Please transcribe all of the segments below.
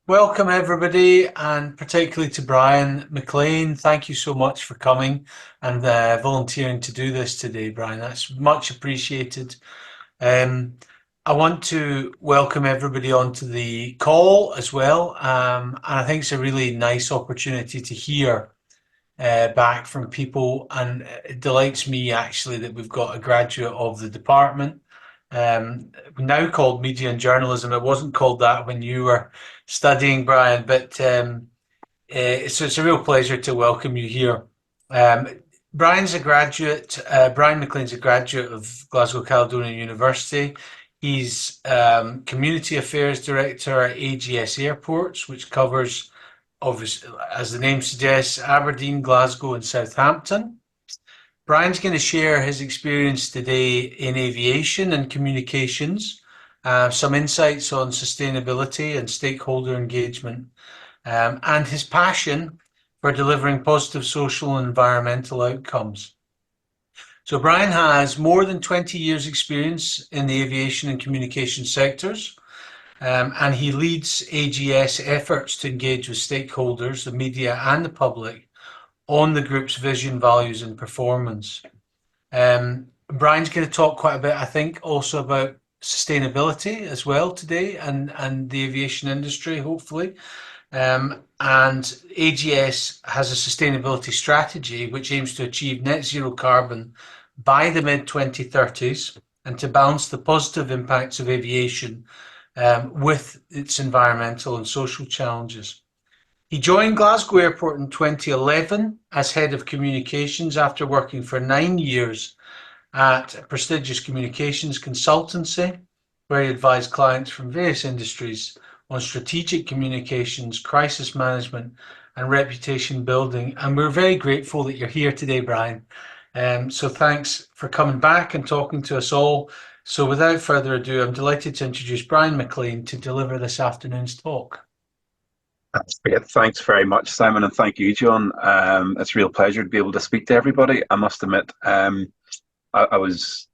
Welcome everybody, and particularly to Brian McClean. Thank you so much for coming and volunteering to do this today, Brian. That's much appreciated. Um, I want to welcome everybody onto the call as well, and I think it's a really nice opportunity to hear back from people, and it delights me actually that we've got a graduate of the department, now called Media and Journalism. It wasn't called that when you were studying, Brian, but so it's a real pleasure to welcome you here. Um, Brian's a graduate, Brian McClean's a graduate of Glasgow Caledonian University. He's Community Affairs Director at AGS Airports, which covers, obviously, as the name suggests, Aberdeen, Glasgow and Southampton. Brian's going to share his experience today in aviation and communications, some insights on sustainability and stakeholder engagement, and his passion for delivering positive social and environmental outcomes. So Brian has more than 20 years experience in the aviation and communication sectors, and he leads AGS efforts to engage with stakeholders, the media and the public on the group's vision, values and performance. Brian's going to talk quite a bit, I think, also about sustainability as well today, and the aviation industry, hopefully. And AGS has a sustainability strategy which aims to achieve net zero carbon by the mid 2030s and to balance the positive impacts of aviation with its environmental and social challenges. He joined Glasgow Airport in 2011 as head of communications after working for 9 years at a prestigious communications consultancy, where he advised clients from various industries on strategic communications, crisis management, and reputation building. And we're very grateful that you're here today, Brian. So thanks for coming back and talking to us all. So without further ado, I'm delighted to introduce Brian McClean to deliver this afternoon's talk. That's great. Thanks very much, Simon, and thank you, John. It's a real pleasure to be able to speak to everybody. I must admit, I was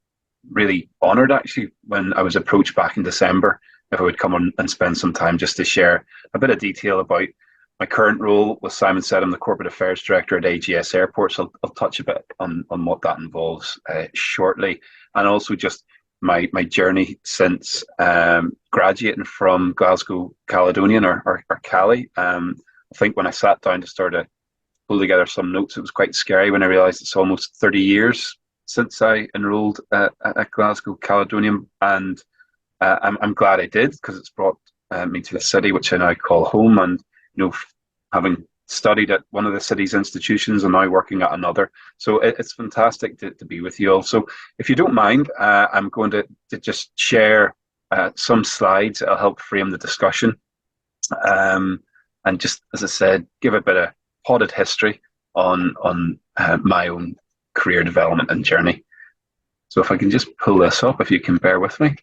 really honoured actually when I was approached back in December if I would come on and spend some time just to share a bit of detail about my current role. With Simon said, I'm the Corporate Affairs Director at AGS Airports. I'll touch a bit on what that involves shortly, and also just my journey since graduating from Glasgow Caledonian or Cali. I think when I sat down to start to pull together some notes, it was quite scary when I realised it's almost 30 years since I enrolled at Glasgow Caledonian, and I'm glad I did, because it's brought me to a city which I now call home. And having studied at one of the city's institutions and now working at another. So it's fantastic to be with you all. So if you don't mind, I'm going to just share some slides that'll help frame the discussion. And just, as I said, give a bit of potted history on my own career development and journey. So if I can just pull this up, if you can bear with me.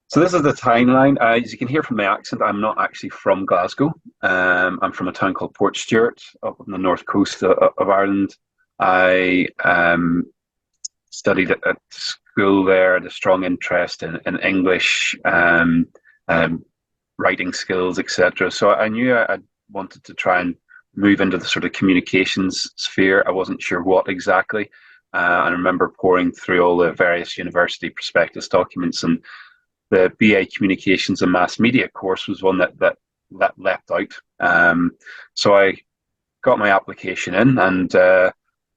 So this is the timeline. As you can hear from my accent, I'm not actually from Glasgow. I'm from a town called Portstewart up on the north coast of Ireland. I studied at school there, had a strong interest in English, writing skills, etc. So I knew I wanted to try and move into the sort of communications sphere. I wasn't sure what exactly. I remember poring through all the various university prospectus documents, and the BA Communications and Mass Media course was one that leapt out. So I got my application in, and I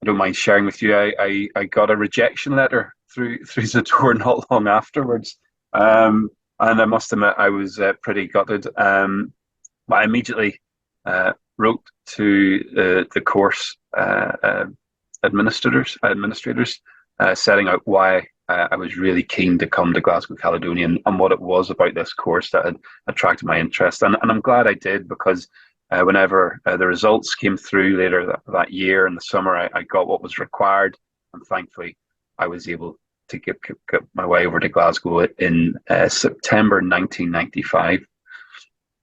don't mind sharing with you, I got a rejection letter through the door not long afterwards. And I must admit, I was pretty gutted. But I immediately wrote to the course administrators, setting out why I was really keen to come to Glasgow Caledonian and what it was about this course that had attracted my interest. And I'm glad I did, because whenever the results came through later that year in the summer, I got what was required, and thankfully I was able to get my way over to Glasgow in September 1995.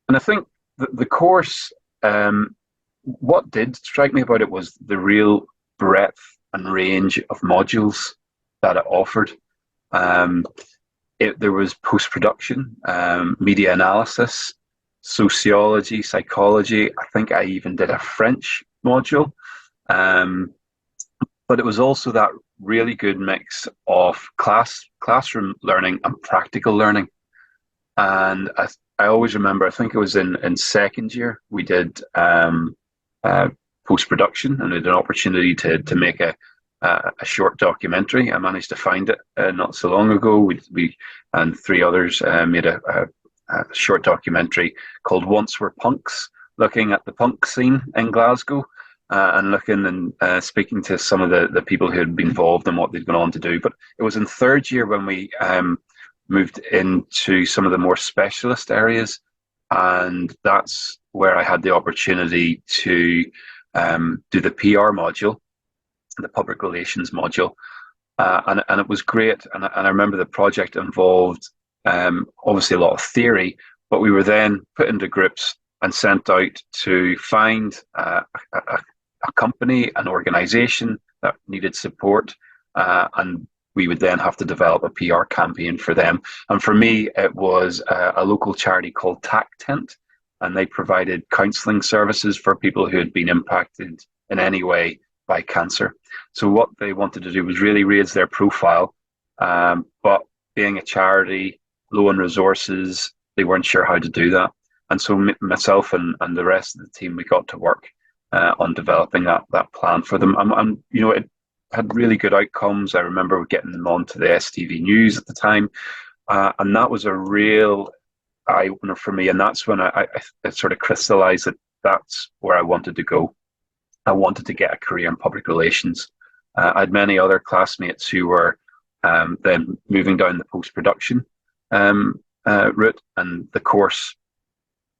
And I think the course, what did strike me about it was the real breadth and range of modules that it offered. There was post-production, media analysis, sociology, psychology. I think I even did a French module. Um, but it was also that really good mix of classroom learning and practical learning. And I always remember, I think it was in second year, we did post production, and we had an opportunity to make a short documentary. I managed to find it not so long ago. We and three others made a short documentary called "Once We're Punks," looking at the punk scene in Glasgow. And looking and speaking to some of the people who had been involved and what they'd gone on to do. But it was in third year when we moved into some of the more specialist areas, and that's where I had the opportunity to do the PR module, the public relations module, and it was great. And I remember the project involved obviously a lot of theory, but we were then put into groups and sent out to find a company, an organization that needed support, and we would then have to develop a PR campaign for them. And for me, it was a local charity called TAC Tent, and they provided counselling services for people who had been impacted in any way by cancer. So what they wanted to do was really raise their profile, but being a charity, low on resources, they weren't sure how to do that. And so myself and the rest of the team, we got to work on developing that plan for them. And it had really good outcomes. I remember getting them onto the STV News at the time, and that was a real eye opener for me. And that's when I sort of crystallized that that's where I wanted to go. I wanted to get a career in public relations. I had many other classmates who were then moving down the post-production route, and the course,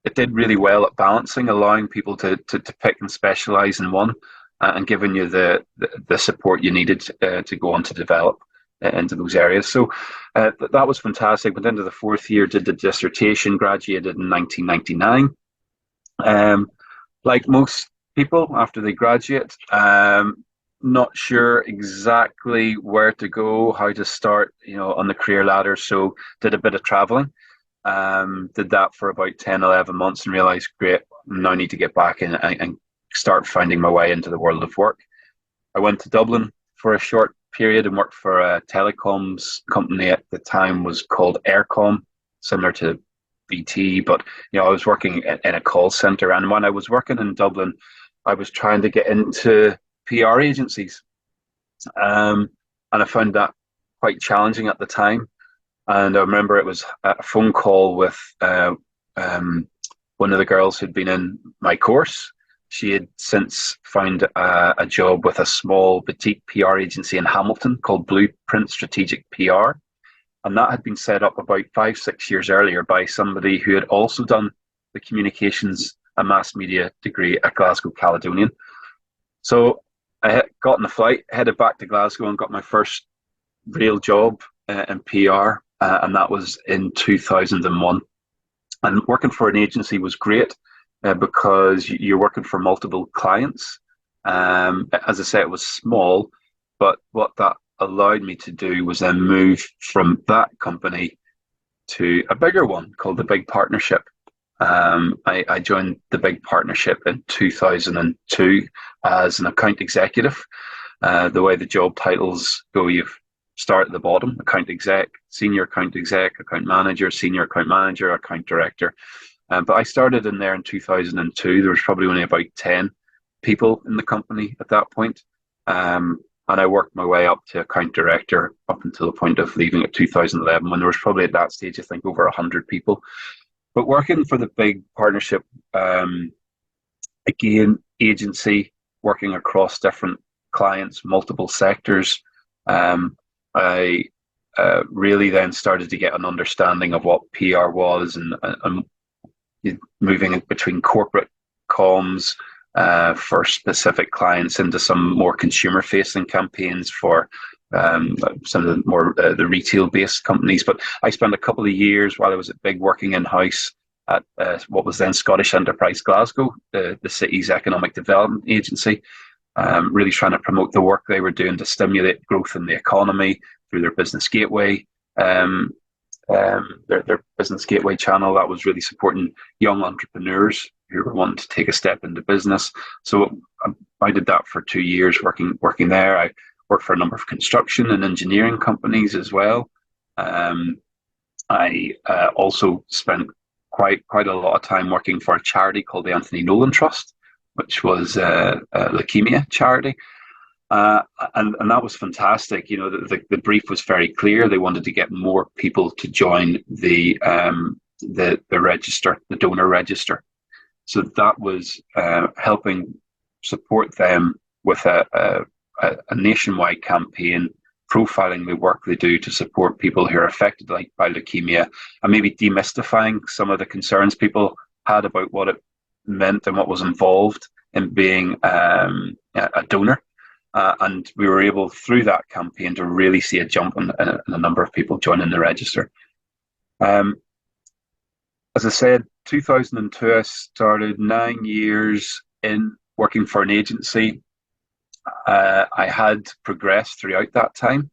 it did really well at balancing, allowing people to pick and specialize in one, and giving you the support you needed to go on to develop into those areas. So that was fantastic. Went into the fourth year, did the dissertation, graduated in 1999. Like most people, after they graduate, not sure exactly where to go, how to start, on the career ladder. So did a bit of traveling. Did that for about 10, 11 months and realized, great, now I need to get back in and start finding my way into the world of work. I went to Dublin for a short period and worked for a telecoms company at the time, was called Aircom, similar to BT, but I was working in a call center. And when I was working in Dublin, I was trying to get into PR agencies. And I found that quite challenging at the time. And I remember it was a phone call with one of the girls who'd been in my course. She had since found a job with a small boutique PR agency in Hamilton called Blueprint Strategic PR. And that had been set up about 5-6 years earlier by somebody who had also done the communications and mass media degree at Glasgow Caledonian. So I got on the flight, headed back to Glasgow, and got my first real job in PR. And that was in 2001. And working for an agency was great because you're working for multiple clients. As I say, it was small, but what that allowed me to do was then move from that company to a bigger one called the Big Partnership. I joined the Big Partnership in 2002 as an account executive. The way the job titles go, you've start at the bottom: account exec, senior account exec, account manager, senior account manager, account director. But I started in there in 2002. There was probably only about 10 people in the company at that point. And I worked my way up to account director up until the point of leaving at 2011, when there was probably at that stage, I think, over 100 people. But working for the Big Partnership, again, agency, working across different clients, multiple sectors, I really then started to get an understanding of what PR was, and moving between corporate comms for specific clients into some more consumer-facing campaigns for some of the more the retail-based companies. But I spent a couple of years while I was at Big working in-house at what was then Scottish Enterprise Glasgow, the city's economic development agency. Really trying to promote the work they were doing to stimulate growth in the economy through their business gateway their business gateway channel that was really supporting young entrepreneurs who were wanting to take a step into business. So I did that for 2 years, working there. I worked for a number of construction and engineering companies as well. I also spent quite a lot of time working for a charity called the Anthony Nolan Trust, which was a leukemia charity. And that was fantastic. You know, the brief was very clear. They wanted to get more people to join the register, the donor register. So that was helping support them with a nationwide campaign, profiling the work they do to support people who are affected by leukemia, and maybe demystifying some of the concerns people had about what it meant and what was involved in being a donor. And we were able, through that campaign, to really see a jump in a number of people joining the register. As I said, 2002, I started 9 years in working for an agency. I had progressed throughout that time.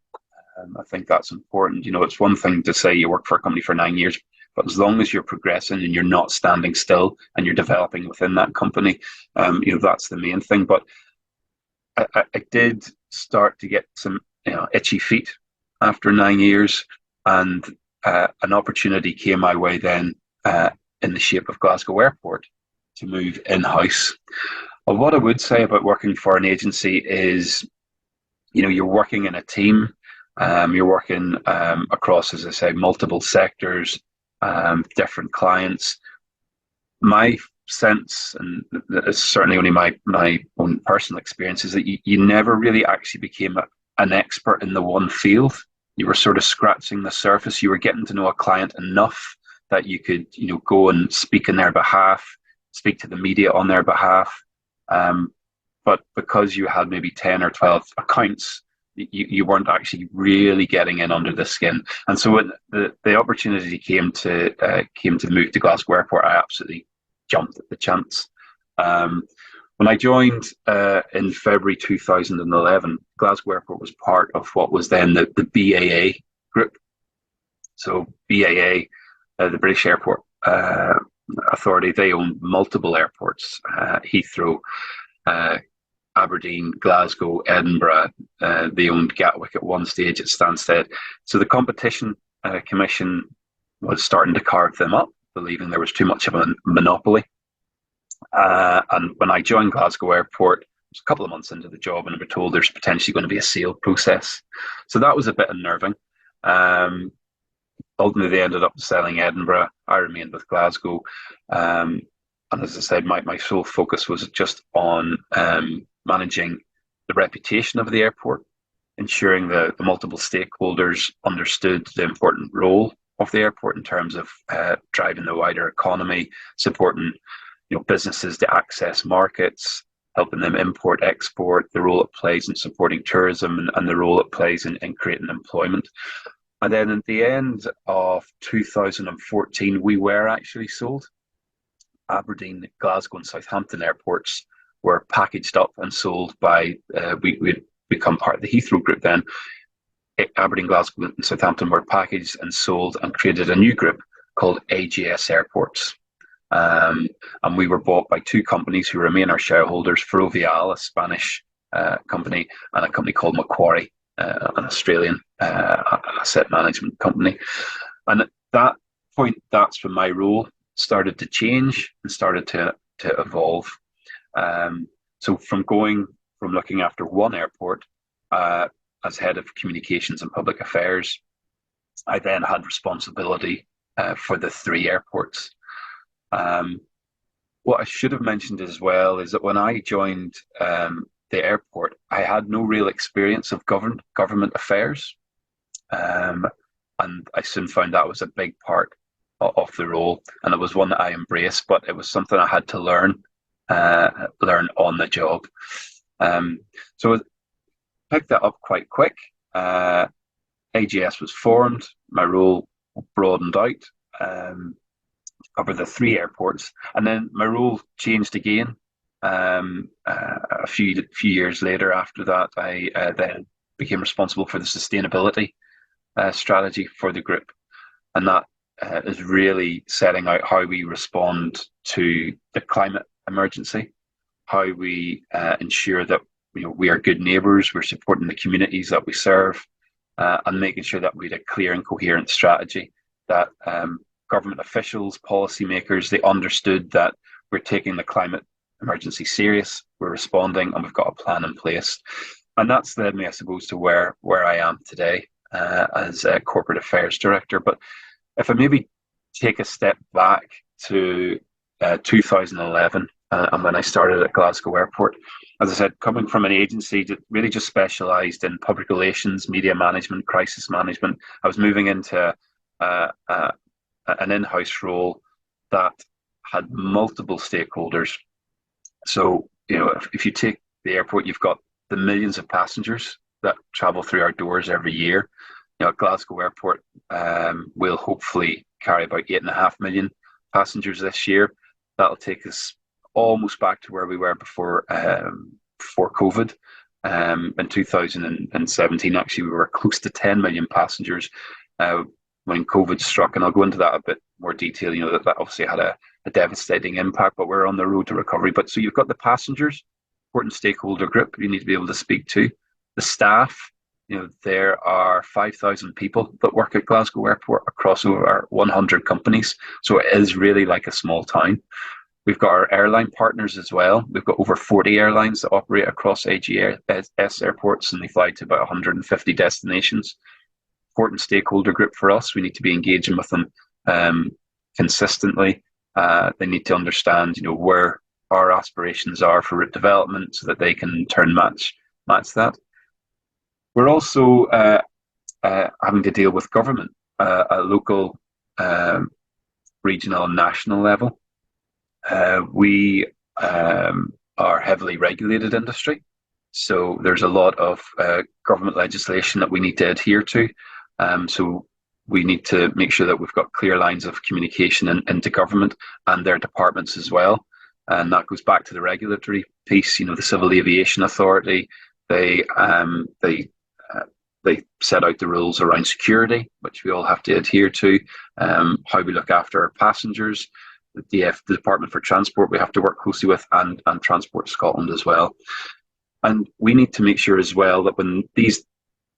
I think that's important. You know, it's one thing to say you work for a company for 9 years, but as long as you're progressing and you're not standing still and you're developing within that company, you know, that's the main thing. But I did start to get some, you know, itchy feet after 9 years, and an opportunity came my way then in the shape of Glasgow Airport to move in-house. Well, what I would say about working for an agency is, you know, you're working in a team, you're working across, as I say, multiple sectors, different clients. My sense, and it's certainly only my own personal experience, is that you never really actually became an expert in the one field. You were sort of scratching the surface. You were getting to know a client enough that you could, you know, go and speak in their behalf, speak to the media on their behalf. But because you had maybe 10 or 12 accounts, you weren't actually really getting in under the skin. And so when the opportunity came to move to Glasgow Airport, I absolutely jumped at the chance. When I joined in February 2011, Glasgow Airport was part of what was then the BAA group. So BAA, the British Airport Authority, they own multiple airports, Heathrow, Aberdeen, Glasgow, Edinburgh. They owned Gatwick at one stage at Stansted. So the Competition Commission was starting to carve them up, believing there was too much of a monopoly. And when I joined Glasgow Airport, it was a couple of months into the job, and we were told there's potentially going to be a sale process. So that was a bit unnerving. Ultimately, they ended up selling Edinburgh. I remained with Glasgow. And as I said, my sole focus was just on managing the reputation of the airport, ensuring the multiple stakeholders understood the important role of the airport in terms of driving the wider economy, supporting, you know, businesses to access markets, helping them import, export, the role it plays in supporting tourism, and the role it plays in creating employment. And then at the end of 2014, we were actually sold. Aberdeen, Glasgow and Southampton airports were packaged up and sold by, we'd become part of the Heathrow group then. Aberdeen, Glasgow and Southampton were packaged and sold and created a new group called AGS Airports. And we were bought by two companies who remain our shareholders, Ferrovial, a Spanish company, and a company called Macquarie, an Australian asset management company. And at that point, that's when my role started to change and started to evolve. So from looking after one airport as head of communications and public affairs, I then had responsibility for the three airports. What I should have mentioned as well is that when I joined the airport, I had no real experience of government affairs. And I soon found that was a big part of the role, and it was one that I embraced, but it was something I had to learn on the job. So I picked that up quite quick. AGS was formed, my role broadened out, to cover the three airports, and then my role changed again. A few years later after that, I then became responsible for the sustainability strategy for the group. and that is really setting out how we respond to the climate emergency, how we ensure that we are good neighbours, we're supporting the communities that we serve, and making sure that we had a clear and coherent strategy, that government officials, policymakers, they understood that we're taking the climate emergency serious, we're responding, and we've got a plan in place. And that's led me, I suppose, to where I am today as a corporate affairs director. But if I maybe take a step back to 2011 and when I started at Glasgow Airport, as I said, coming from an agency that really just specialised in public relations, media management, crisis management, I was moving into an in-house role that had multiple stakeholders. So, if you take the airport, you've got the millions of passengers that travel through our doors every year. At Glasgow Airport, we'll hopefully carry about 8.5 million passengers this year. That'll take us almost back to where we were before COVID. In 2017, actually, we were close to 10 million passengers when COVID struck, and I'll go into that a bit more detail. That obviously had a devastating impact, but we're on the road to recovery. But so you've got the passengers, important stakeholder group you need to be able to speak to. The staff, there are 5,000 people that work at Glasgow Airport across over 100 companies. So it is really like a small town. We've got our airline partners as well. We've got over 40 airlines that operate across AGS Airports, and they fly to about 150 destinations. Important stakeholder group for us. We need to be engaging with them consistently. They need to understand, where our aspirations are for route development so that they can in turn match that. We're also having to deal with government at local, regional and national level. We are heavily regulated industry, so there's a lot of government legislation that we need to adhere to. So we need to make sure that we've got clear lines of communication into government and their departments as well. And that goes back to the regulatory piece. The Civil Aviation Authority, they set out the rules around security, which we all have to adhere to, how we look after our passengers. The Department for Transport we have to work closely with, and Transport Scotland as well. And we need to make sure as well that when these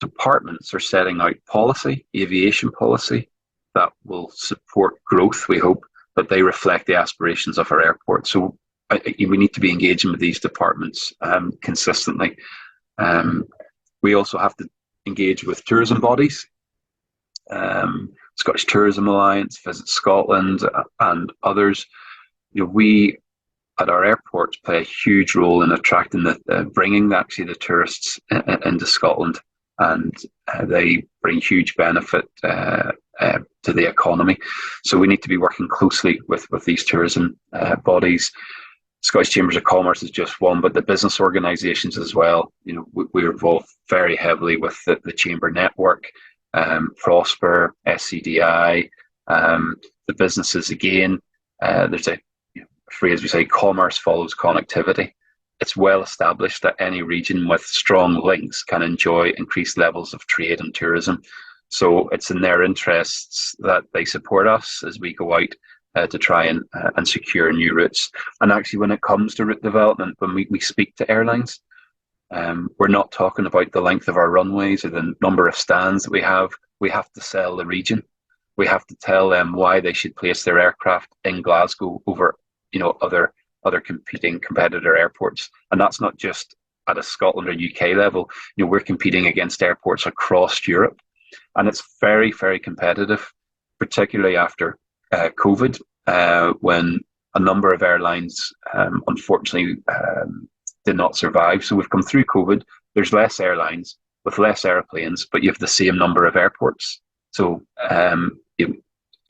departments are setting out policy, aviation policy, that will support growth, we hope, that they reflect the aspirations of our airport. So we need to be engaging with these departments consistently. We also have to engage with tourism bodies, Scottish Tourism Alliance, Visit Scotland, and others. We at our airports play a huge role in attracting bringing actually the tourists into Scotland, and they bring huge benefit to the economy. So we need to be working closely with these tourism bodies. Scottish Chambers of Commerce is just one, but the business organisations as well. We're involved very heavily with the Chamber Network, Prosper, SCDI, the businesses again. There's a phrase we say, commerce follows connectivity. It's well established that any region with strong links can enjoy increased levels of trade and tourism. So it's in their interests that they support us as we go out to try and secure new routes. And actually, when it comes to route development, when we speak to airlines, we're not talking about the length of our runways or the number of stands that we have. We have to sell the region. We have to tell them why they should place their aircraft in Glasgow over, other competing competitor airports. And that's not just at a Scotland or UK level. We're competing against airports across Europe, and it's very, very competitive, particularly after COVID, when a number of airlines unfortunately did not survive. So we've come through COVID. There's less airlines with less airplanes, but you have the same number of airports. So it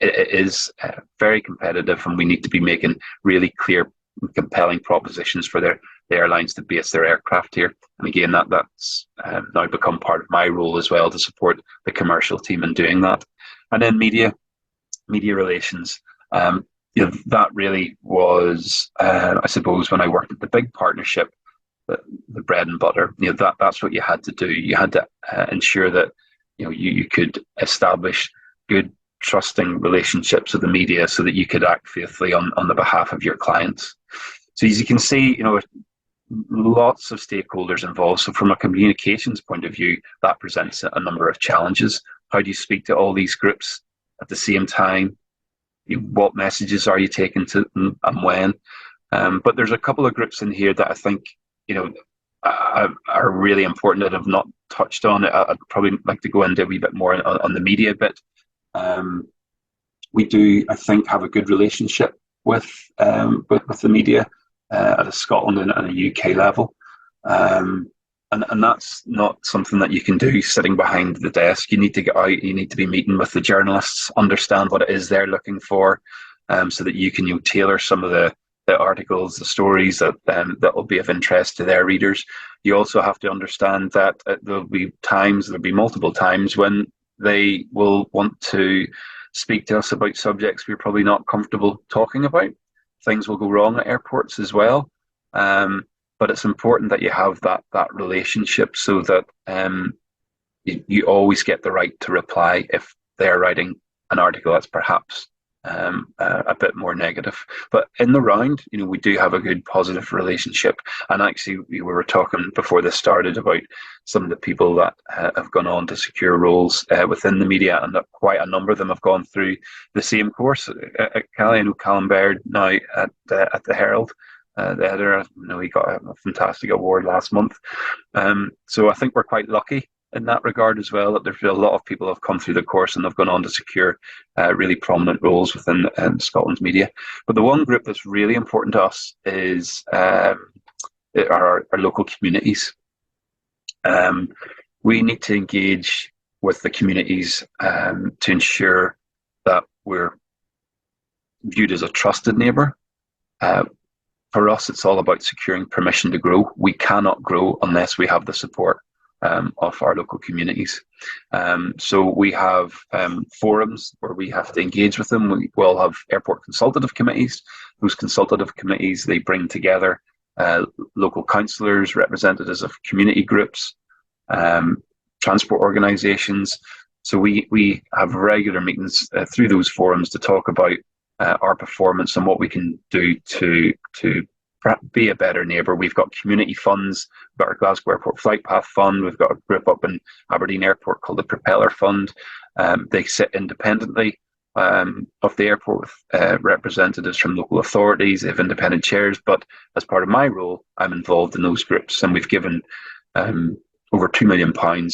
is very competitive, and we need to be making really clear, compelling propositions for the airlines to base their aircraft here. And again, that's now become part of my role as well, to support the commercial team in doing that. And then media relations. That really was, I suppose, when I worked at the big partnership, the bread and butter. That's what you had to do. You had to ensure that you could establish good trusting relationships with the media so that you could act faithfully on the behalf of your clients. So as you can see, lots of stakeholders involved. So from a communications point of view, that presents a number of challenges. How do you speak to all these groups at the same time? What messages are you taking to them and when? But there's a couple of groups in here that I think, are really important that I've not touched on. I'd probably like to go into a wee bit more on the media bit. We do, I think, have a good relationship with the media at a Scotland and a UK level. And that's not something that you can do sitting behind the desk. You need to get out, you need to be meeting with the journalists, understand what it is they're looking for, so that you can tailor some of the articles, the stories that will be of interest to their readers. You also have to understand that there'll be multiple times when they will want to speak to us about subjects we're probably not comfortable talking about. Things will go wrong at airports as well. But it's important that you have that relationship so that you always get the right to reply if they're writing an article that's perhaps a bit more negative. But in the round, we do have a good positive relationship. And actually, we were talking before this started about some of the people that have gone on to secure roles within the media, and that quite a number of them have gone through the same course at Calais. I know Callum Baird now at the Herald. The editor, he got a fantastic award last month. So I think we're quite lucky in that regard as well, that there's a lot of people have come through the course and have gone on to secure really prominent roles within Scotland's media. But the one group that's really important to us is our local communities. We need to engage with the communities to ensure that we're viewed as a trusted neighbour. For us, it's all about securing permission to grow. We cannot grow unless we have the support of our local communities. So we have forums where we have to engage with them. We will have airport consultative committees. Those consultative committees, they bring together local councillors, representatives of community groups, transport organisations. So we have regular meetings through those forums to talk about our performance and what we can do to be a better neighbour. We've got community funds. We've got our Glasgow Airport Flight Path Fund. We've got a group up in Aberdeen Airport called the Propeller Fund. They sit independently of the airport with representatives from local authorities. They have independent chairs, but as part of my role, I'm involved in those groups, and we've given over £2 million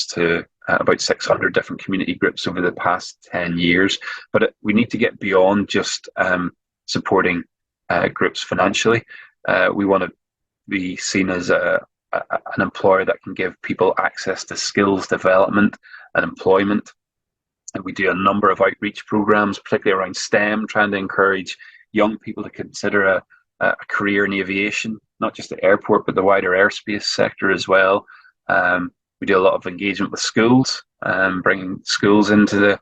to about 600 different community groups over the past 10 years. But we need to get beyond just supporting groups financially. We want to be seen as an employer that can give people access to skills development and employment. And we do a number of outreach programs, particularly around STEM, trying to encourage young people to consider a career in aviation, not just the airport, but the wider airspace sector as well. We do a lot of engagement with schools, bringing schools into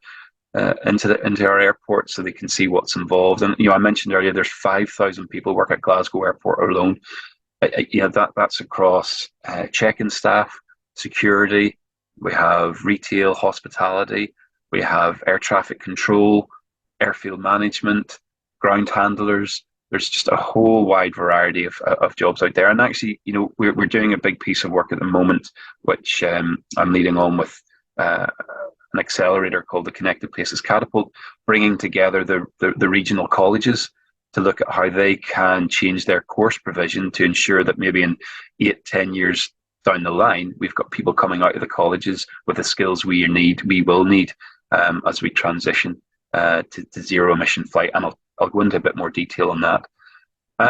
our airport so they can see what's involved. And I mentioned earlier, there's 5,000 people work at Glasgow Airport alone. That's across check-in staff, security. We have retail, hospitality. We have air traffic control, airfield management, ground handlers. There's just a whole wide variety of jobs out there. And actually, we're doing a big piece of work at the moment, which I'm leading on with an accelerator called the Connected Places Catapult, bringing together the regional colleges to look at how they can change their course provision to ensure that maybe in 8-10 years down the line, we've got people coming out of the colleges with the skills we will need as we transition to zero emission flight. And I'll go into a bit more detail on that.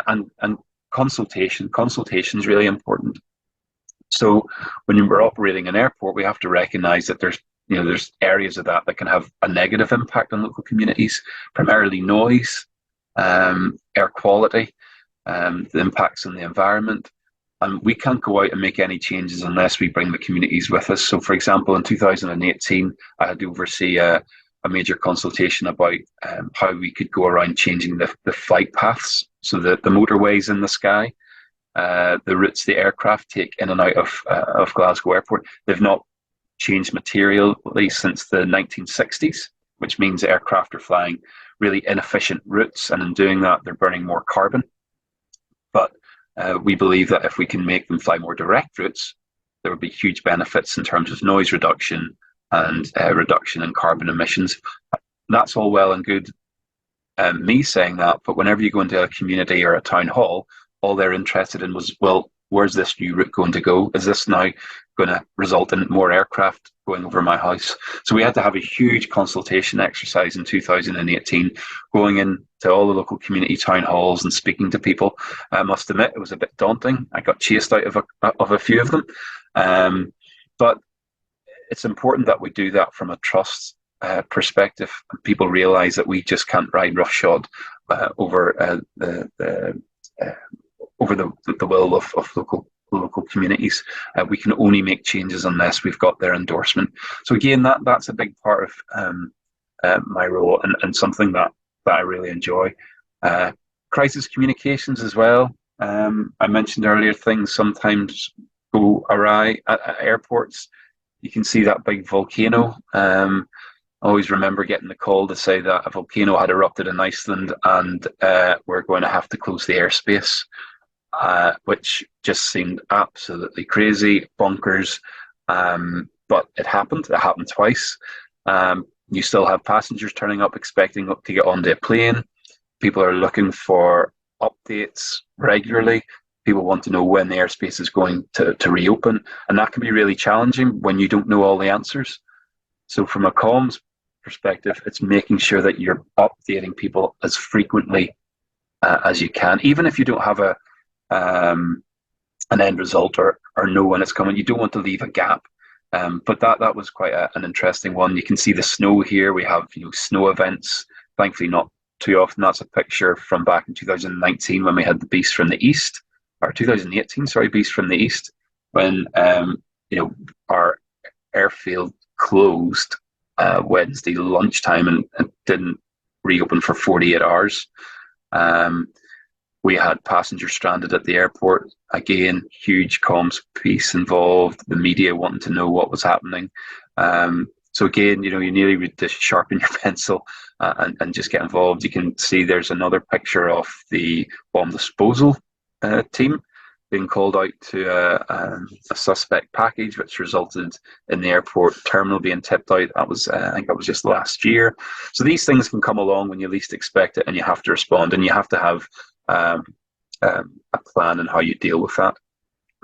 And consultation is really important. So when we're operating an airport, we have to recognise that there's areas of that can have a negative impact on local communities, primarily noise, air quality, the impacts on the environment. And we can't go out and make any changes unless we bring the communities with us. So, for example, in 2018, I had to oversee a major consultation about how we could go around changing the flight paths, so that the motorways in the sky, the routes the aircraft take in and out of Glasgow Airport, they've not changed materially since the 1960s. which means aircraft are flying really inefficient routes, and in doing that, they're burning more carbon. But we believe that if we can make them fly more direct routes, there would be huge benefits in terms of noise reduction and reduction in carbon emissions. That's all well and good, me saying that, but whenever you go into a community or a town hall, all they're interested in was, well, where's this new route going to go? Is this now going to result in more aircraft going over my house? So we had to have a huge consultation exercise in 2018, going into all the local community town halls and speaking to people. I must admit, it was a bit daunting. I got chased out of a few of them. But it's important that we do that from a trust perspective. People realise that we just can't ride roughshod over the will of local communities. We can only make changes unless we've got their endorsement. So again, that's a big part of my role, and something that I really enjoy. Crisis communications as well. I mentioned earlier, things sometimes go awry at airports. You can see that big volcano. I always remember getting the call to say that a volcano had erupted in Iceland, and we're going to have to close the airspace, which just seemed absolutely crazy, bonkers. But it happened. It happened twice. You still have passengers turning up expecting to get onto a plane. People are looking for updates regularly. People want to know when the airspace is going to reopen, and that can be really challenging when you don't know all the answers. So from a comms perspective, it's making sure that you're updating people as frequently as you can, even if you don't have an end result or know when it's coming. You don't want to leave a gap. But that was quite an interesting one. You can see the snow here. We have snow events. Thankfully, not too often. That's a picture from back in 2019 when we had the Beast from the East, or 2018, sorry, Beast from the East, when our airfield closed Wednesday lunchtime and didn't reopen for 48 hours. We had passengers stranded at the airport. Again, huge comms piece involved. The media wanting to know what was happening. So again, you nearly need to sharpen your pencil and just get involved. You can see there's another picture of the bomb disposal team being called out to a suspect package, which resulted in the airport terminal being tipped out. That was, I think that was just last year. So these things can come along when you least expect it, and you have to respond, and you have to have a plan on how you deal with that.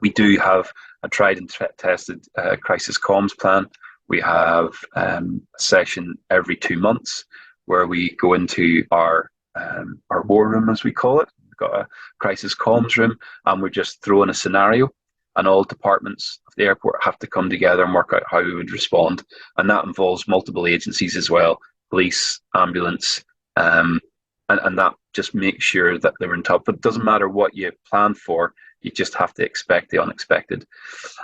We do have a tried and tested crisis comms plan. We have a session every 2 months where we go into our war room, as we call it. We've got a crisis comms room, and we're just throwing a scenario, and all departments of the airport have to come together and work out how we would respond. And that involves multiple agencies as well, police, ambulance, and that just makes sure that they're in top. But it doesn't matter what you plan for, you just have to expect the unexpected.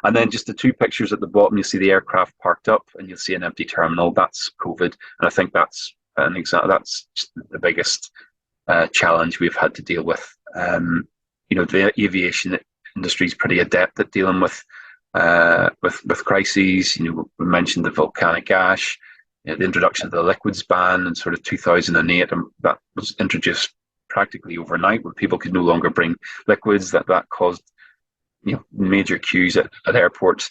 And then just the two pictures at the bottom, you see the aircraft parked up and you'll see an empty terminal. That's COVID. And I think that's an example. That's the biggest challenge we've had to deal with. The aviation industry is pretty adept at dealing with crises. We mentioned the volcanic ash, the introduction of the liquids ban in sort of 2008, and that was introduced practically overnight, where people could no longer bring liquids. That caused major queues at airports.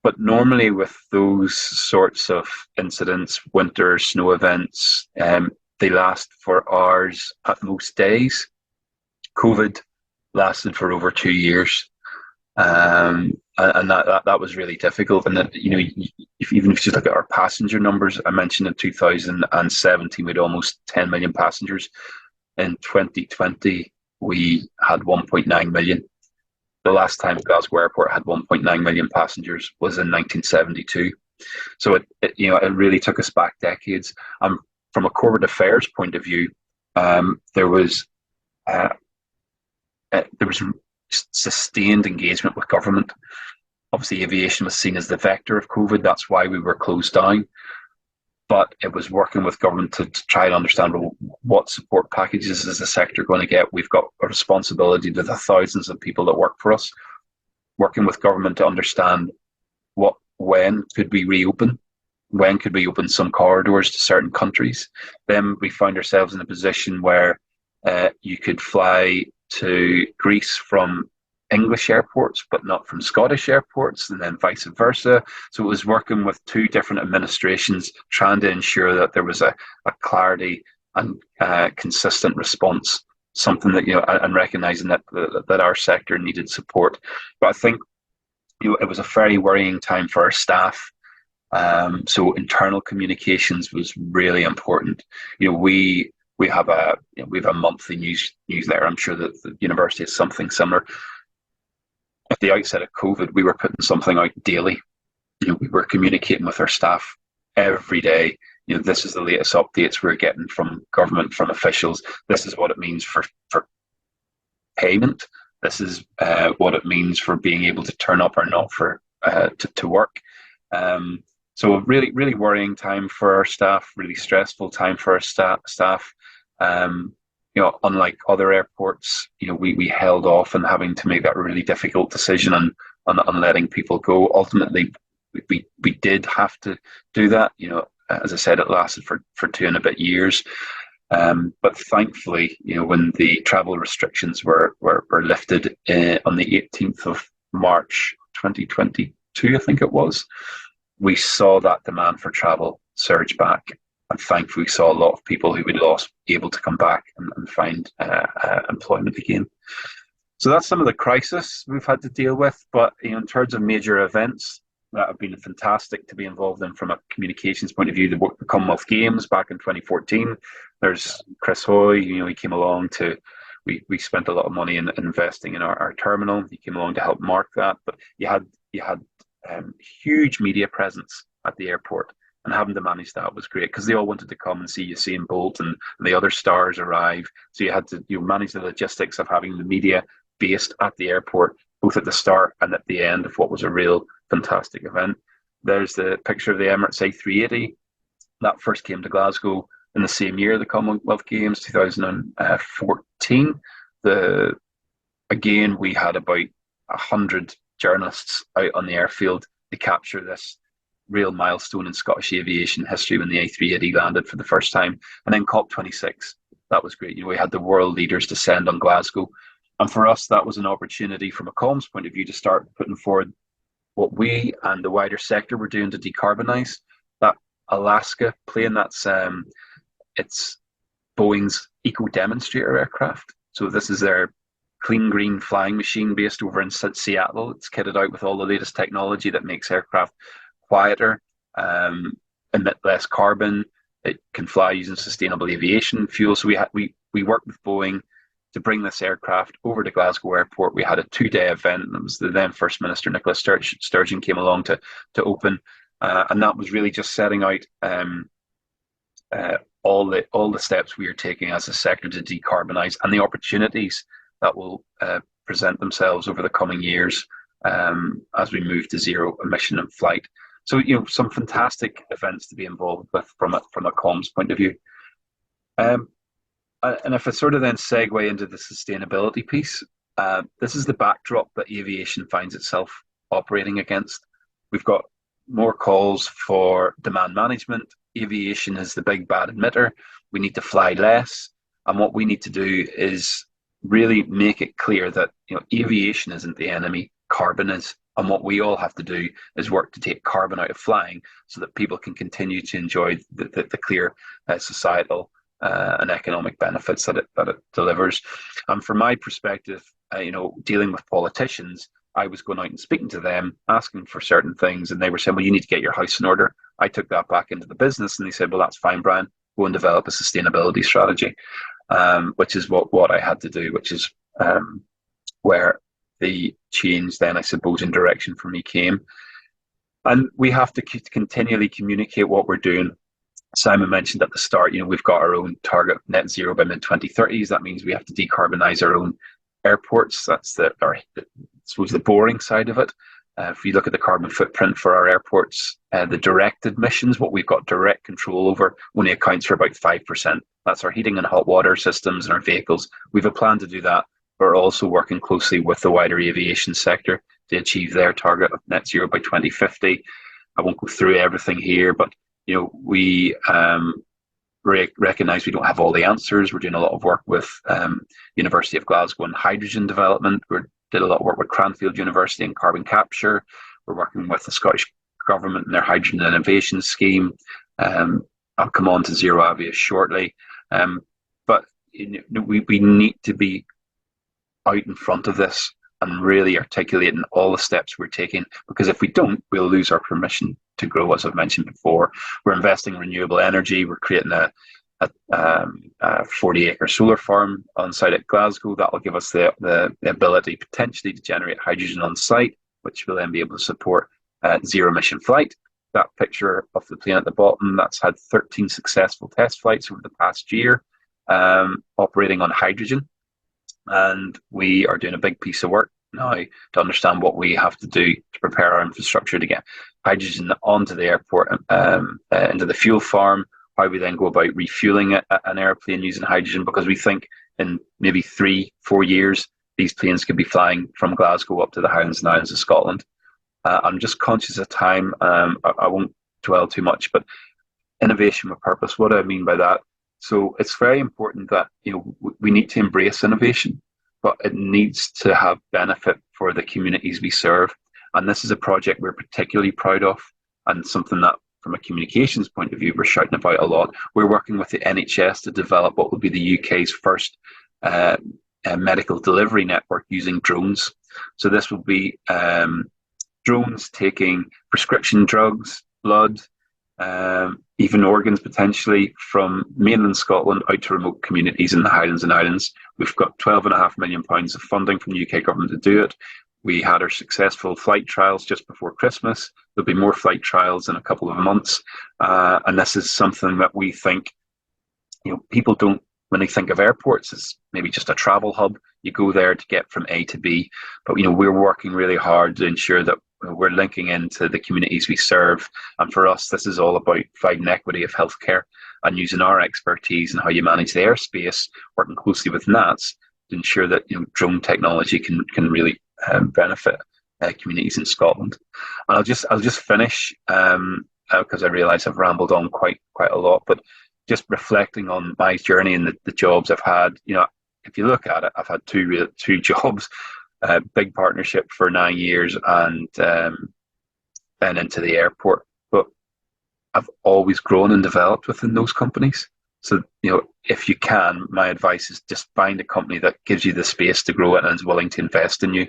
But normally with those sorts of incidents, winter snow events, they last for hours, at most days. COVID lasted for over 2 years, and that was really difficult. And that even if you look at our passenger numbers, I mentioned in 2017 we had almost 10 million passengers. In 2020, we had 1.9 million. The last time Glasgow Airport had 1.9 million passengers was in 1972. So it really took us back decades. From a corporate affairs point of view, there was sustained engagement with government. Obviously, aviation was seen as the vector of COVID. That's why we were closed down. But it was working with government to try and understand, well, what support packages is the sector going to get. We've got a responsibility to the thousands of people that work for us, working with government to understand when could we reopen, when could we open some corridors to certain countries? Then we found ourselves in a position where you could fly to Greece from English airports, but not from Scottish airports, and then vice versa. So it was working with two different administrations, trying to ensure that there was a clarity and consistent response, something that, and recognizing that our sector needed support. But I think it was a very worrying time for our staff. So internal communications was really important. We have a monthly newsletter. I'm sure that the university has something similar. At the outset of COVID, we were putting something out daily. We were communicating with our staff every day. This is the latest updates we're getting from government, from officials. This is what it means for payment. This is what it means for being able to turn up or not for to work. So a really, really worrying time for our staff, really stressful time for our staff. Unlike other airports, we held off on having to make that really difficult decision on letting people go. Ultimately, we did have to do that. As I said, it lasted for 2 and a bit years. But thankfully, when the travel restrictions were lifted on the 18th of March 2022, I think it was, we saw that demand for travel surge back. And thankfully, we saw a lot of people who we'd lost able to come back and find employment again. So that's some of the crisis we've had to deal with. But in terms of major events that have been fantastic to be involved in from a communications point of view, the Commonwealth Games back in 2014. There's Chris Hoy. He came along to. We spent a lot of money in investing in our terminal. He came along to help mark that. But you had huge media presence at the airport. And having to manage that was great because they all wanted to come and see Usain Bolt and the other stars arrive. So you had to manage the logistics of having the media based at the airport, both at the start and at the end of what was a real fantastic event. There's the picture of the Emirates A380 that first came to Glasgow in the same year, the Commonwealth Games, 2014. Again, we had about 100 journalists out on the airfield to capture this real milestone in Scottish aviation history when the A380 landed for the first time. And then COP26, that was great. We had the world leaders descend on Glasgow. And for us, that was an opportunity from a comms point of view to start putting forward what we and the wider sector were doing to decarbonise. That Alaska plane, it's Boeing's eco-demonstrator aircraft. So this is their clean green flying machine based over in Seattle. It's kitted out with all the latest technology that makes aircraft quieter, emit less carbon. It can fly using sustainable aviation fuel. So we worked with Boeing to bring this aircraft over to Glasgow Airport. We had a 2-day event. And it was the then First Minister Nicola Sturgeon came along to open, and that was really just setting out all the steps we are taking as a sector to decarbonise and the opportunities that will present themselves over the coming years as we move to zero emission in flight. So, some fantastic events to be involved with from a comms point of view. And if I sort of then segue into the sustainability piece, this is the backdrop that aviation finds itself operating against. We've got more calls for demand management. Aviation is the big bad emitter. We need to fly less. And what we need to do is really make it clear that aviation isn't the enemy, carbon is. And what we all have to do is work to take carbon out of flying so that people can continue to enjoy the clear societal and economic benefits that it delivers. And from my perspective, dealing with politicians, I was going out and speaking to them, asking for certain things, and they were saying, well, you need to get your house in order. I took that back into the business, and they said, well, that's fine, Brian, go and develop a sustainability strategy, which is what I had to do, which is where the change then, I suppose, in direction for me came. And we have to continually communicate what we're doing. Simon mentioned at the start, we've got our own target of net zero by mid-2030s. That means we have to decarbonise our own airports. That's I suppose the boring side of it. If you look at the carbon footprint for our airports, the direct emissions, what we've got direct control over, only accounts for about 5%. That's our heating and hot water systems and our vehicles. We've a plan to do that. We're also working closely with the wider aviation sector to achieve their target of net zero by 2050. I won't go through everything here, but we recognise we don't have all the answers. We're doing a lot of work with University of Glasgow and hydrogen development. We did a lot of work with Cranfield University in carbon capture. We're working with the Scottish Government and their hydrogen innovation scheme. I'll come on to zero aviation shortly. But we need to be out in front of this and really articulating all the steps we're taking, because if we don't, we'll lose our permission to grow, as I've mentioned before. We're investing in renewable energy. We're creating a 40-acre solar farm on site at Glasgow that will give us the ability potentially to generate hydrogen on site, which will then be able to support zero emission flight. That picture of the plane at the bottom, that's had 13 successful test flights over the past year, operating on hydrogen. And we are doing a big piece of work now to understand what we have to do to prepare our infrastructure to get hydrogen onto the airport, into the fuel farm, how we then go about refueling an airplane using hydrogen, because we think in maybe 3-4 years, these planes could be flying from Glasgow up to the Highlands and Islands of Scotland. I'm just conscious of time. I won't dwell too much, but innovation with purpose, what do I mean by that? So it's very important that we need to embrace innovation, but it needs to have benefit for the communities we serve. And this is a project we're particularly proud of, and something that, from a communications point of view, we're shouting about a lot. We're working with the NHS to develop what will be the UK's first medical delivery network using drones. So this will be drones taking prescription drugs, blood, even organs potentially, from mainland Scotland out to remote communities in the Highlands and Islands. We've got £12.5 million of funding from the UK government to do it. We had our successful flight trials just before Christmas. There'll be more flight trials in a couple of months. And this is something that we think, people don't, when they think of airports, as maybe just a travel hub. You go there to get from A to B. But, we're working really hard to ensure that we're linking into the communities we serve. And for us, this is all about providing equity of healthcare and using our expertise in how you manage the airspace, working closely with NATS to ensure that drone technology can really benefit communities in Scotland. And I'll just finish because I realise I've rambled on quite a lot, but just reflecting on my journey and the jobs I've had. If you look at it, I've had two jobs. Big partnership for 9 years, and then into the airport. But I've always grown and developed within those companies. So, if you can, my advice is just find a company that gives you the space to grow it and is willing to invest in you.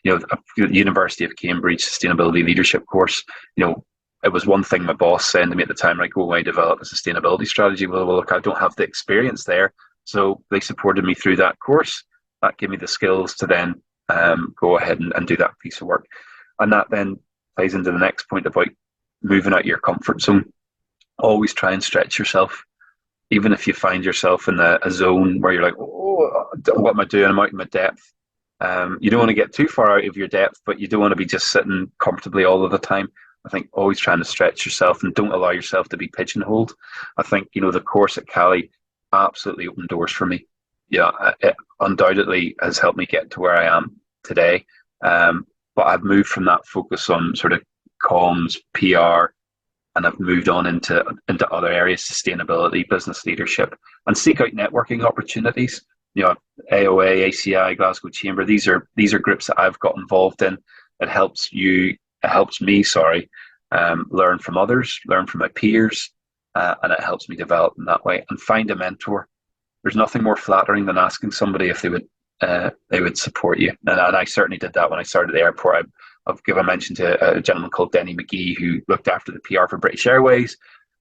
The University of Cambridge Sustainability Leadership course, it was one thing my boss said to me at the time, like, go away, develop a sustainability strategy. Well, look, I don't have the experience there. So they supported me through that course. That gave me the skills to then go ahead and do that piece of work. And that then plays into the next point about moving out your comfort zone. Always try and stretch yourself. Even if you find yourself in a zone where you're like, oh, what am I doing? I'm out in my depth. You don't want to get too far out of your depth, but you don't want to be just sitting comfortably all of the time. I think always trying to stretch yourself and don't allow yourself to be pigeonholed. I think, the course at Cali absolutely opened doors for me. Yeah, it undoubtedly has helped me get to where I am today. But I've moved from that focus on sort of comms, PR, and I've moved on into other areas, sustainability, business leadership, and seek out networking opportunities. AOA, ACI, Glasgow Chamber, these are groups that I've got involved in. It helps me, learn from others, learn from my peers, and it helps me develop in that way and find a mentor. There's nothing more flattering than asking somebody if they would support you. And I certainly did that when I started the airport. I've given a mention to a gentleman called Denny McGee, who looked after the PR for British Airways.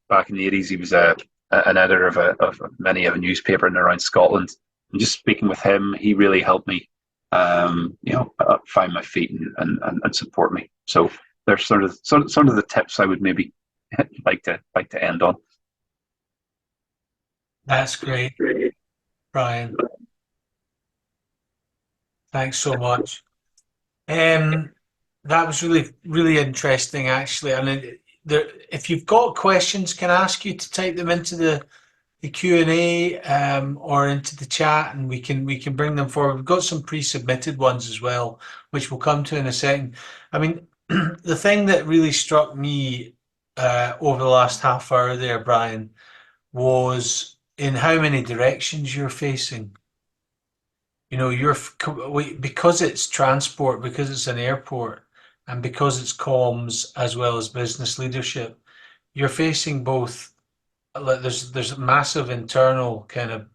Back in the 80s, he was an editor of many of a newspaper in and around Scotland. And just speaking with him, he really helped me, find my feet and support me. So there's sort of the tips I would maybe like to end on. That's great, Brian. Thanks so much. That was really, really interesting, actually. And if you've got questions, can I ask you to type them into the Q&A or into the chat, and we can bring them forward. We've got some pre-submitted ones as well, which we'll come to in a second. I mean, the thing that really struck me over the last half hour there, Brian, was in how many directions you're facing. You know, because it's transport, because it's an airport, and because it's comms as well as business leadership, you're facing both. Like there's massive internal kind of,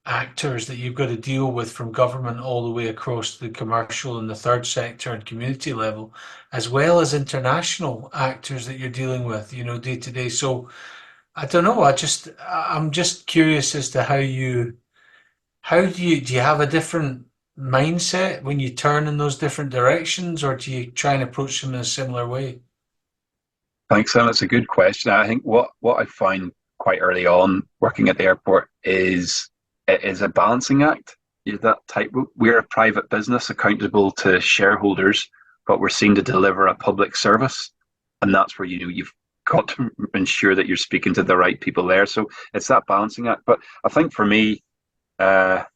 actors that you've got to deal with from government all the way across the commercial and the third sector and community level, as well as international actors that you're dealing with, day to day. So I don't know. I'm just curious as to how do you have a different mindset when you turn in those different directions, or do you try and approach them in a similar way? Thanks, Sam. It's a good question. I think what I find quite early on working at the airport is it is a balancing act. You're that tightrope. We're a private business accountable to shareholders, but we're seen to deliver a public service, and that's where you've got to ensure that you're speaking to the right people there. So it's that balancing act. But I think for me, know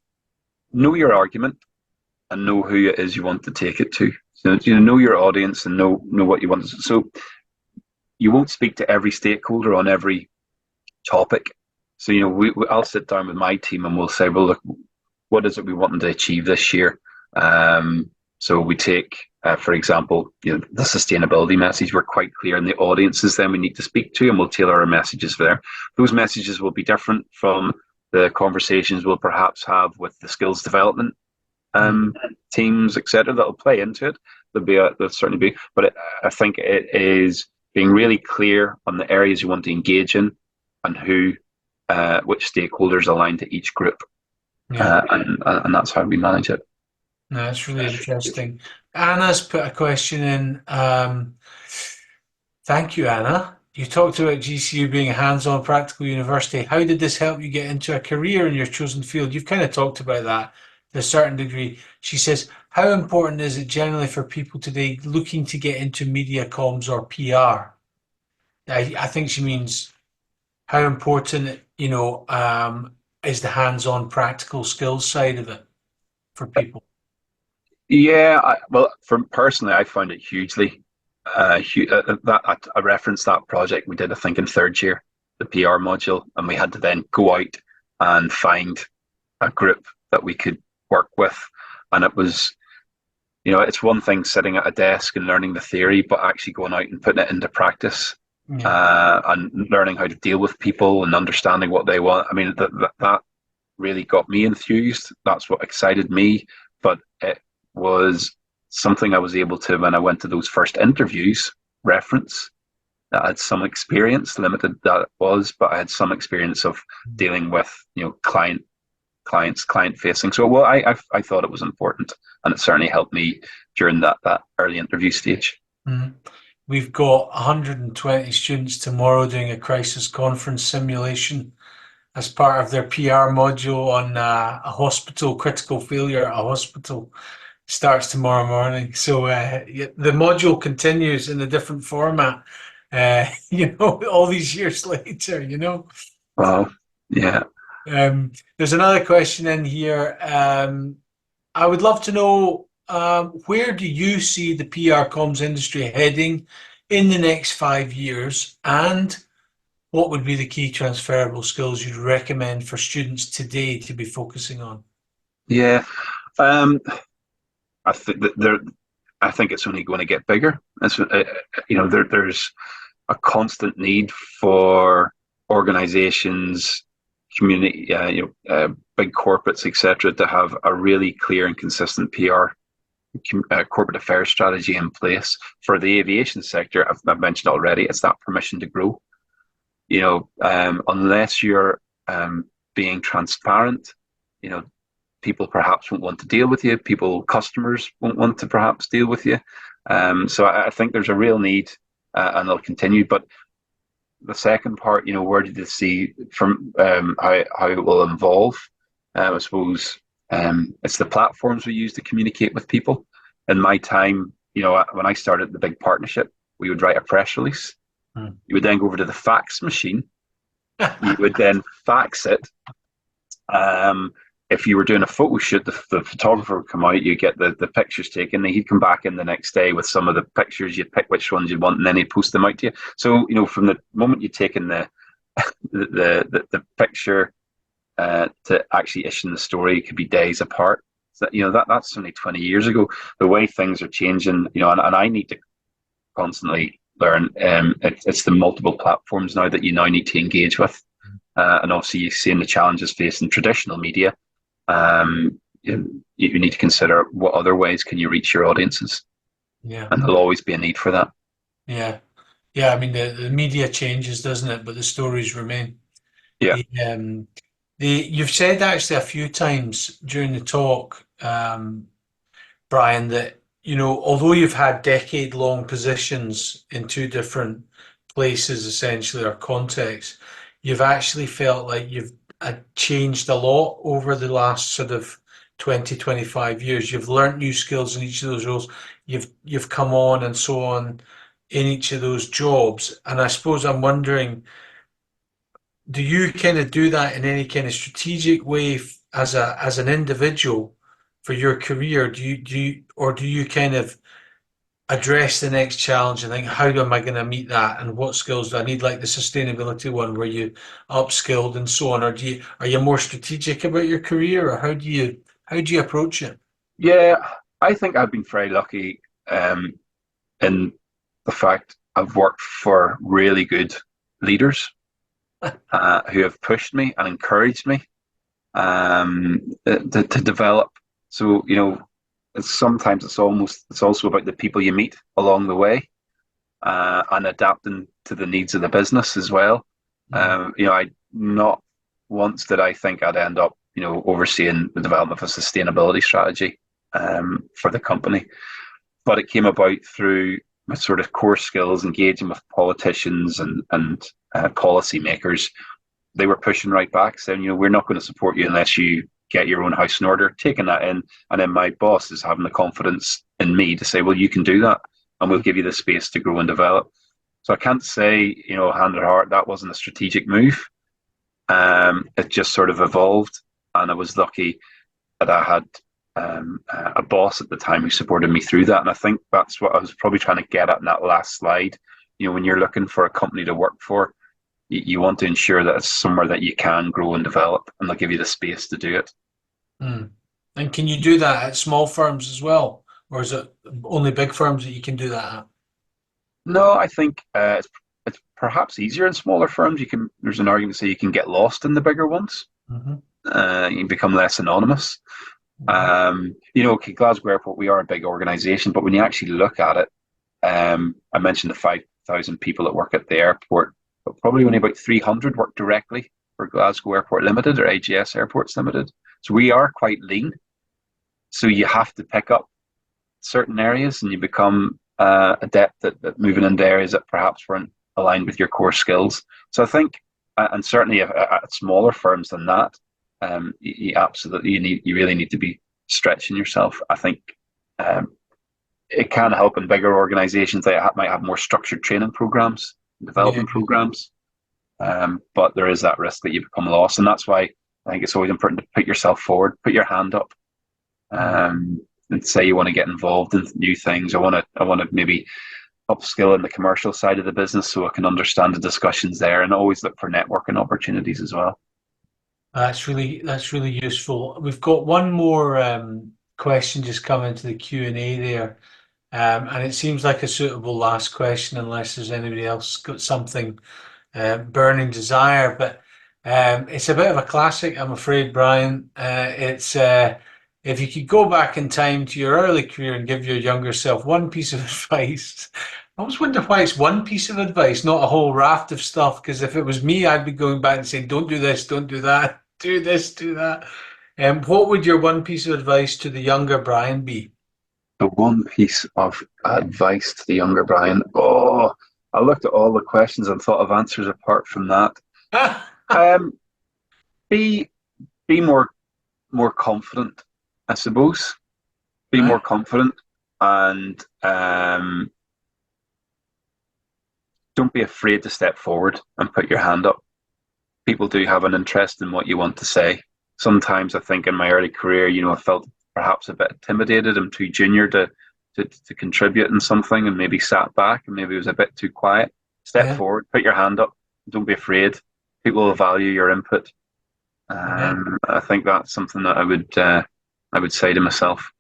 your argument and know who it is you want to take it to. So know your audience and know what you want. So you won't speak to every stakeholder on every topic. So I'll sit down with my team and we'll say, well, look, what is it we want to achieve this year? So we take, for example, the sustainability message. We're quite clear in the audiences then we need to speak to, and we'll tailor our messages for there. Those messages will be different from the conversations we'll perhaps have with the skills development teams, etc. That'll play into it. There'll certainly be, but I think it is being really clear on the areas you want to engage in and which stakeholders align to each group, Yeah. and that's how we manage it. No, that's really interesting. Anna's put a question in. Thank you, Anna. You talked about GCU being a hands-on practical university. How did this help you get into a career in your chosen field? You've kind of talked about that to a certain degree. She says, how important is it generally for people today looking to get into media comms or PR? I think she means how important, is the hands-on practical skills side of it for people? Yeah, well, personally, I found it hugely. I referenced that project we did, I think, in third year, the PR module, and we had to then go out and find a group that we could work with. And it was, it's one thing sitting at a desk and learning the theory, but actually going out and putting it into practice, and learning how to deal with people and understanding what they want. I mean, that really got me enthused. That's what excited me. But it was something I was able to, when I went to those first interviews, reference. I had some experience, limited that it was, but I had some experience of dealing with, client facing. So, well, I thought it was important, and it certainly helped me during that early interview stage. Mm. We've got 120 students tomorrow doing a crisis conference simulation as part of their PR module on a hospital, critical failure at a hospital. Starts tomorrow morning. So the module continues in a different format, all these years later. Wow. Yeah. There's another question in here. I would love to know, where do you see the PR comms industry heading in the next 5 years, and what would be the key transferable skills you'd recommend for students today to be focusing on? Yeah. I think it's only going to get bigger. There's a constant need for organizations, community, big corporates, etc., to have a really clear and consistent PR, corporate affairs strategy in place. For the aviation sector, I've mentioned already, it's that permission to grow. Unless you're being transparent, people perhaps won't want to deal with you. Customers won't want to perhaps deal with you. So I think there's a real need, and it'll continue. But the second part, where did you see from how it will evolve? I suppose it's the platforms we use to communicate with people. In my time, when I started the big partnership, we would write a press release. You would then go over to the fax machine. You would then fax it. if you were doing a photo shoot, the photographer would come out, you get the pictures taken, and he'd come back in the next day with some of the pictures, you'd pick which ones you'd want, and then he'd post them out to you. So, from the moment you'd taken the picture to actually issuing the story, it could be days apart. So, that's only 20 years ago. The way things are changing, and I need to constantly learn. It's the multiple platforms now that you now need to engage with. And obviously you've seen the challenges facing traditional media. You need to consider what other ways can you reach your audiences. Yeah. And there'll always be a need for that. Yeah. Yeah. I mean, the media changes, doesn't it? But the stories remain. Yeah. You've said actually a few times during the talk, Brian, that, although you've had decade-long positions in two different places, essentially, or contexts, you've actually felt like you've changed a lot over the last sort of 20, 25 years. You've learnt new skills in each of those roles. You've come on and so on in each of those jobs. And I suppose I'm wondering, do you kind of do that in any kind of strategic way as an individual for your career? Do you kind of address the next challenge and think, how am I going to meet that, and what skills do I need, like the sustainability one where you upskilled and so on, or are you more strategic about your career, or how do you approach it? Yeah, I think I've been very lucky in the fact I've worked for really good leaders who have pushed me and encouraged me to develop. So, sometimes it's also about the people you meet along the way and adapting to the needs of the business as well. I not once did I think I'd end up, overseeing the development of a sustainability strategy for the company, but it came about through my sort of core skills, engaging with politicians and policy makers. They were pushing right back, saying, we're not going to support you unless you get your own house in order, taking that in. And then my boss is having the confidence in me to say, well, you can do that and we'll give you the space to grow and develop. So I can't say, hand on heart, that wasn't a strategic move. It just sort of evolved. And I was lucky that I had a boss at the time who supported me through that. And I think that's what I was probably trying to get at in that last slide. When you're looking for a company to work for, you want to ensure that it's somewhere that you can grow and develop, and they'll give you the space to do it. And can you do that at small firms as well, or is it only big firms that you can do that at? No, I think it's perhaps easier in smaller firms. There's an argument to say you can get lost in the bigger ones. You can become less anonymous. Glasgow Airport, we are a big organisation, but when you actually look at it, I mentioned the 5,000 people that work at the airport, but probably only about 300 work directly for Glasgow Airport Limited or AGS Airports Limited. So we are quite lean. So you have to pick up certain areas, and you become adept at moving into areas that perhaps weren't aligned with your core skills. So I think, and certainly at smaller firms than that, you really need to be stretching yourself. I think it can help in bigger organizations that might have more structured training programs, development programs, but there is that risk that you become lost. And that's why I think it's always important to put yourself forward, put your hand up, and say you want to get involved in new things. I want to maybe upskill in the commercial side of the business so I can understand the discussions there, and always look for networking opportunities as well. That's really useful. We've got one more question just come into the Q&A there, and it seems like a suitable last question, unless there's anybody else got something burning desire. But it's a bit of a classic, I'm afraid, Brian. It's if you could go back in time to your early career and give your younger self one piece of advice. I always wonder why it's one piece of advice, not a whole raft of stuff. Because if it was me, I'd be going back and saying, "Don't do this, don't do that, do this, do that." What would your one piece of advice to the younger Brian be? The one piece of advice to the younger Brian. Oh, I looked at all the questions and thought of answers apart from that. Be more confident, I suppose. Be more confident, and don't be afraid to step forward and put your hand up. People do have an interest in what you want to say, sometimes I think in my early career, I felt perhaps a bit intimidated. I'm too junior to contribute in something, and maybe sat back and maybe was a bit too quiet. Step Yeah, forward, put your hand up, don't be afraid. People will value your input. yeah. I think that's something that I would say to myself.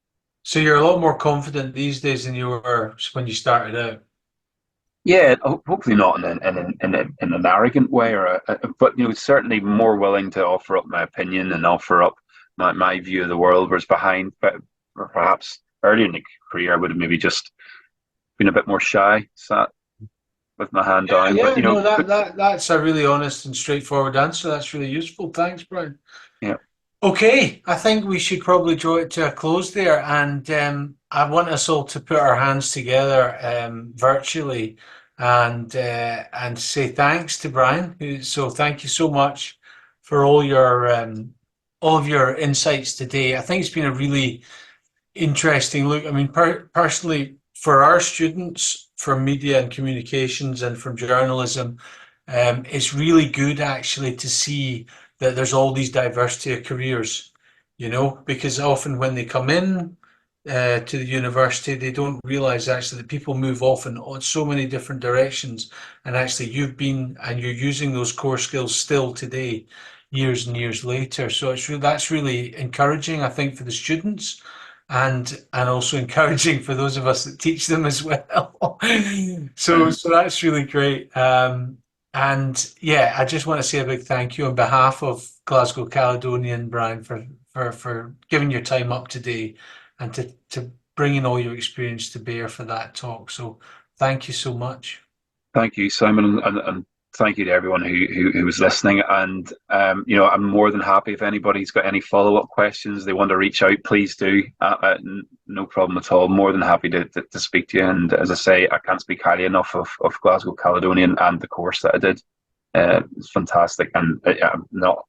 So you're a lot more confident these days than you were when you started out. Yeah, hopefully not in an arrogant way, but certainly more willing to offer up my opinion and offer up my view of the world. Whereas behind, but or perhaps earlier in the career, I would have maybe just been a bit more shy, sat with my hand Yeah, down. But yeah, no, that's a really honest and straightforward answer. That's really useful. Thanks, Brian. yeah, Okay, I think we should probably draw it to a close there, and I want us all to put our hands together virtually and say thanks to Brian. So thank you so much for all of your insights today. I think it's been a really interesting look. I mean, personally, for our students from media and communications and from journalism, it's really good actually to see that there's all these diversity of careers, because often when they come in to the university, they don't realize actually that people move often on so many different directions. And actually, you've been and you're using those core skills still today, years and years later. So that's really encouraging, I think, for the students and also encouraging for those of us that teach them as well. So that's really great. And yeah, I just want to say a big thank you on behalf of Glasgow Caledonian, Brian, for giving your time up today and to bringing all your experience to bear for that talk. So thank you so much. thank you, Simon, and thank you to everyone who was listening. And I'm more than happy if anybody's got any follow-up questions they want to reach out, please do. No problem at all. More than happy to speak to you. And as I say, I can't speak highly enough of Glasgow Caledonian and the course that I did. It's fantastic, and I'm not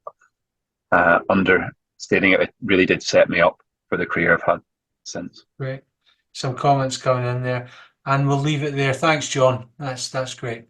understating it. It really did set me up for the career I've had since. Great. Some comments coming in there, and we'll leave it there. Thanks, John. That's great.